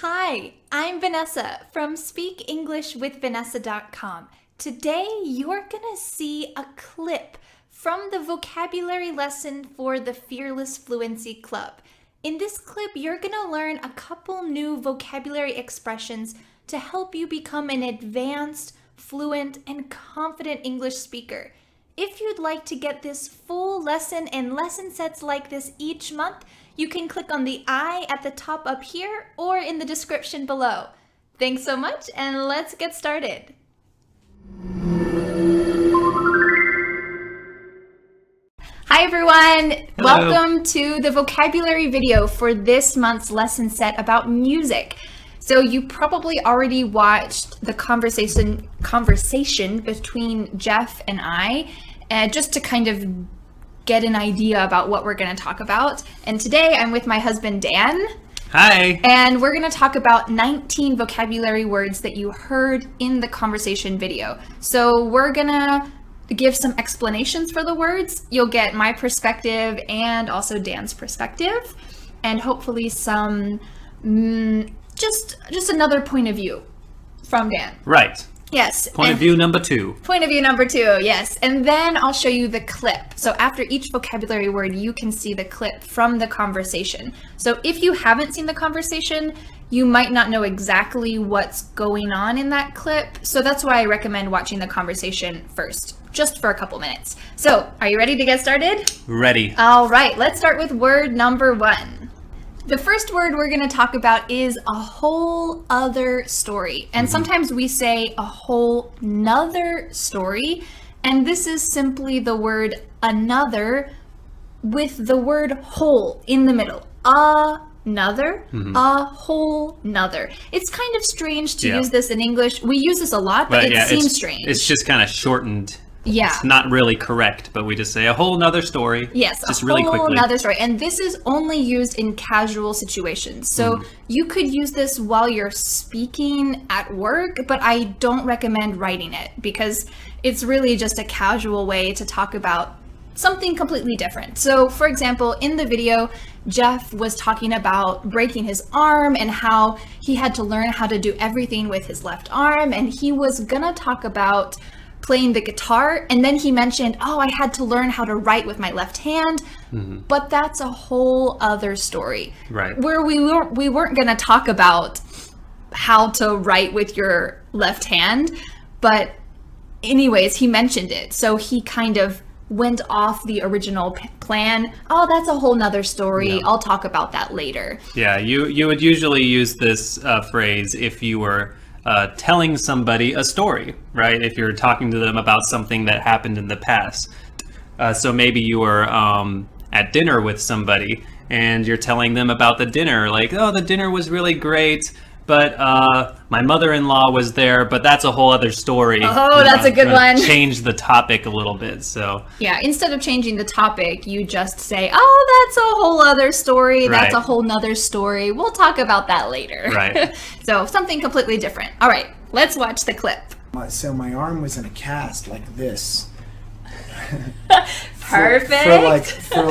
Hi, I'm Vanessa from SpeakEnglishWithVanessa.com. Today you're gonna see a clip from the vocabulary lesson for the Fearless Fluency Club. In this clip, you're gonna learn a couple new vocabulary expressions to help you become an advanced, fluent, and confident English speaker. If you'd like to get this full lesson and lesson sets like this each month, you can click on the I at the top up here or in the description below. Thanks so much, and let's get started. Hi everyone! Hello. Welcome to the vocabulary video for this month's lesson set about music. So you probably already watched the conversation between Jeff and I, just to kind of get an idea about what we're going to talk about. And today I'm with my husband Dan. Hi. And we're going to talk about 19 vocabulary words that you heard in the conversation video. So we're going to give some explanations for the words. You'll get my perspective and also Dan's perspective, and hopefully some just another point of view from Dan. Right. Yes. Point of view number two. Point of view number two, yes. And then I'll show you the clip. So after each vocabulary word, you can see the clip from the conversation. So if you haven't seen the conversation, you might not know exactly what's going on in that clip. So that's why I recommend watching the conversation first, just for a couple minutes. So are you ready to get started? Ready. All right, let's start with word number one. The first word we're going to talk about is a whole other story. And sometimes we say a whole nother story. And this is simply the word another with the word whole in the middle. Another, a whole nother. It's kind of strange to use this in English. We use this a lot, but it seems strange. It's just kind of shortened. Yeah. It's not really correct, but we just say a whole nother story. Yes, just a really whole quickly. Nother story. And this is only used in casual situations. So you could use this while you're speaking at work, but I don't recommend writing it because it's really just a casual way to talk about something completely different. So for example, in the video, Jeff was talking about breaking his arm and how he had to learn how to do everything with his left arm. And he was gonna talk about playing the guitar, and then he mentioned, I had to learn how to write with my left hand, but that's a whole other story. Right. Where we weren't going to talk about how to write with your left hand, but anyways, he mentioned it, so he kind of went off the original plan. That's a whole nother story. Yeah. I'll talk about that later. Yeah, you would usually use this phrase if you were telling somebody a story, right? If you're talking to them about something that happened in the past. So maybe you were at dinner with somebody and you're telling them about the dinner, like, the dinner was really great, but my mother-in-law was there, but that's a whole other story. That's a good one. Change the topic a little bit, so. Yeah, instead of changing the topic, you just say, that's a whole other story. That's a whole nother story. We'll talk about that later. Right. So something completely different. All right, let's watch the clip. So my arm was in a cast like this. Perfect. For a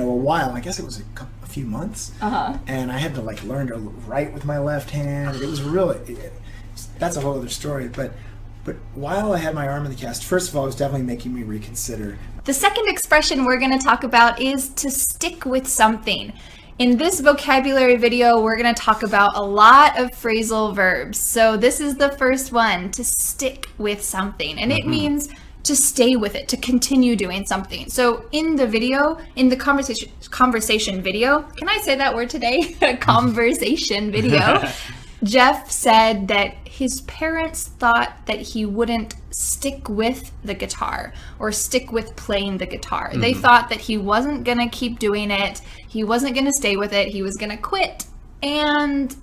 while. I guess it was a few months. And I had to learn to write with my left hand. It was really, that's a whole other story. But while I had my arm in the cast, first of all, it was definitely making me reconsider. The second expression we're going to talk about is to stick with something. In this vocabulary video, we're going to talk about a lot of phrasal verbs. So this is the first one, to stick with something. And it means to stay with it, to continue doing something. So in the video, in the conversation video, can I say that word today? Conversation video. Jeff said that his parents thought that he wouldn't stick with the guitar or stick with playing the guitar. They thought that he wasn't going to keep doing it. He wasn't going to stay with it. He was going to quit and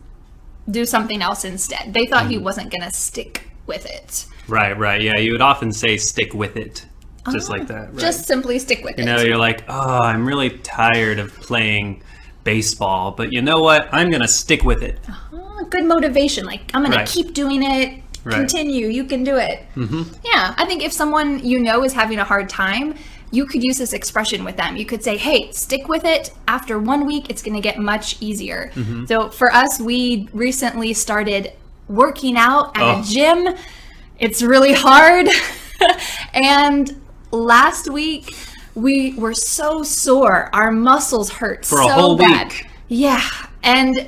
do something else instead. They thought he wasn't going to stick with it. Right. Yeah, you would often say stick with it. Just like that, right? Just simply stick with it. You're like, I'm really tired of playing baseball, but you know what? I'm going to stick with it. Good motivation. Like, I'm going to keep doing it. Continue. You can do it. Yeah, I think if someone is having a hard time, you could use this expression with them. You could say, hey, stick with it. After 1 week, it's going to get much easier. So for us, we recently started working out at a gym. It's really hard. And last week, we were so sore. Our muscles hurt For a so whole bad. week. Yeah. And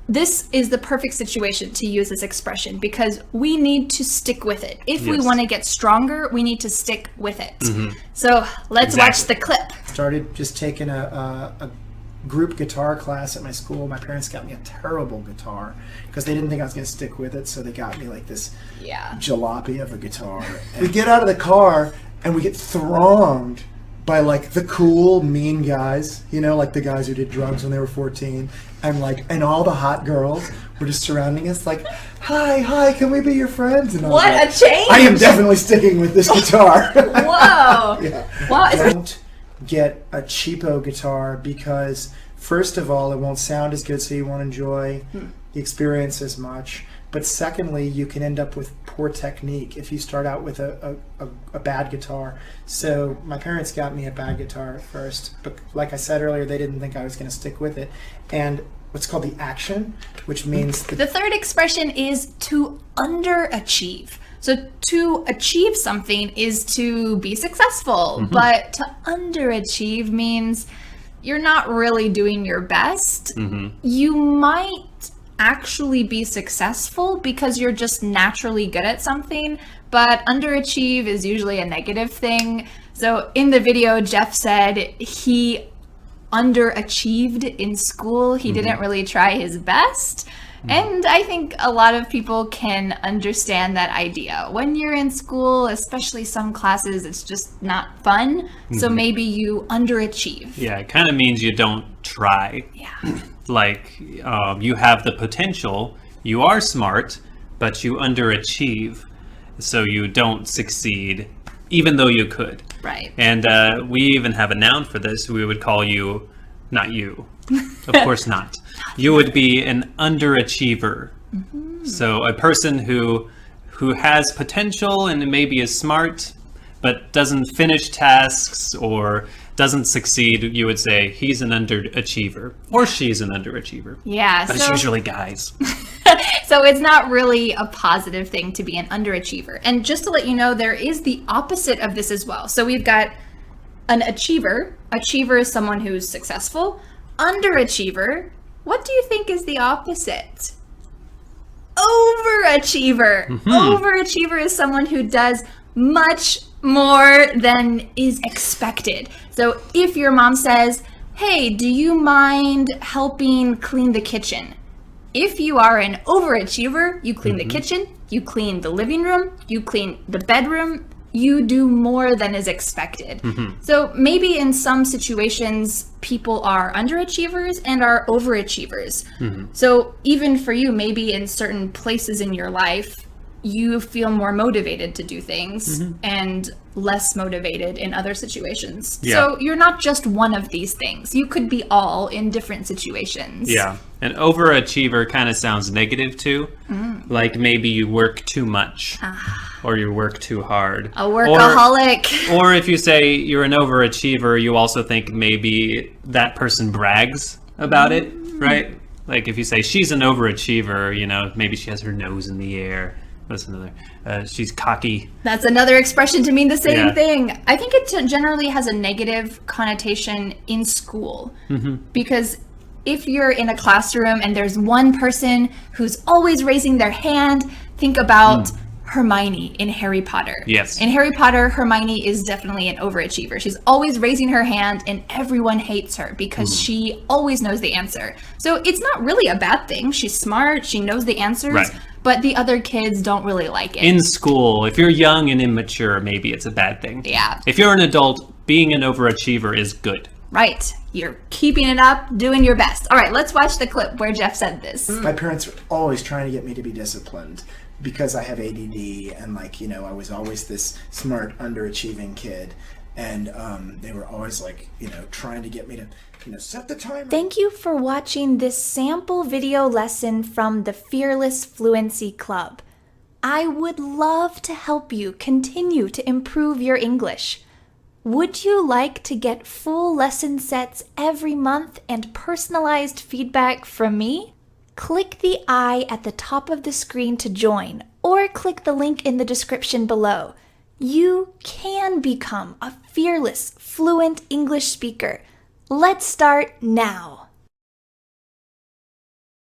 this is the perfect situation to use this expression because we need to stick with it. If we Yes. want to get stronger, we need to stick with it. So let's watch the clip. Started just taking a group guitar class at my school. My parents got me a terrible guitar because they didn't think I was going to stick with it, so they got me like this jalopy of a guitar. And we get out of the car and we get thronged by like the cool, mean guys, you know, like the guys who did drugs when they were 14, and all the hot girls were just surrounding us like, hi, can we be your friends? And I was What like, a change! I am definitely sticking with this guitar. Whoa! Yeah. Wow. Don't get a cheapo guitar because first of all, it won't sound as good, so you won't enjoy the experience as much. But secondly, you can end up with poor technique if you start out with a bad guitar. So my parents got me a bad guitar at first, but like I said earlier, they didn't think I was going to stick with it. And what's called the action, which means The third expression is to underachieve. So to achieve something is to be successful, but to underachieve means you're not really doing your best. You might actually be successful because you're just naturally good at something, but underachieve is usually a negative thing. So in the video, Jeff said he underachieved in school. He didn't really try his best. And I think a lot of people can understand that idea. When you're in school, especially some classes, it's just not fun. So maybe you underachieve. Yeah, it kind of means you don't try. Yeah. Like you have the potential, you are smart, but you underachieve, so you don't succeed, even though you could. Right. And we even have a noun for this. We would call you, not you, of course not. You would be an underachiever. So a person who has potential and maybe is smart, but doesn't finish tasks or doesn't succeed, you would say he's an underachiever or she's an underachiever. Yeah. But it's usually guys. So it's not really a positive thing to be an underachiever. And just to let you know, there is the opposite of this as well. So we've got an achiever. Achiever is someone who's successful. Underachiever, what do you think is the opposite? Overachiever. Overachiever is someone who does much more than is expected. So if your mom says, hey, do you mind helping clean the kitchen? If you are an overachiever, you clean the kitchen, you clean the living room, you clean the bedroom, you do more than is expected. So maybe in some situations, people are underachievers and are overachievers. So even for you, maybe in certain places in your life, you feel more motivated to do things and less motivated in other situations. Yeah. So you're not just one of these things. You could be all in different situations. Yeah. An overachiever kind of sounds negative too. Like maybe you work too much or you work too hard. A workaholic. Or if you say you're an overachiever, you also think maybe that person brags about it, right? Like if you say she's an overachiever, you know, maybe she has her nose in the air. What's another? She's cocky. That's another expression to mean the same Yeah. thing. I think it generally has a negative connotation in school because if you're in a classroom and there's one person who's always raising their hand, think about Hermione in Harry Potter. Yes. In Harry Potter, Hermione is definitely an overachiever. She's always raising her hand and everyone hates her because she always knows the answer. So it's not really a bad thing. She's smart, she knows the answers, Right. but the other kids don't really like it. In school, if you're young and immature, maybe it's a bad thing. Yeah. If you're an adult, being an overachiever is good. Right. You're keeping it up, doing your best. All right, let's watch the clip where Jeff said this. My parents were always trying to get me to be disciplined because I have ADD and like, you know, I was always this smart, underachieving kid. And they were always like, you know, trying to get me to, you know, set the timer. Thank you for watching this sample video lesson from the Fearless Fluency Club. I would love to help you continue to improve your English. Would you like to get full lesson sets every month and personalized feedback from me? Click the I at the top of the screen to join, or click the link in the description below. You can become a fearless, fluent English speaker. Let's start now.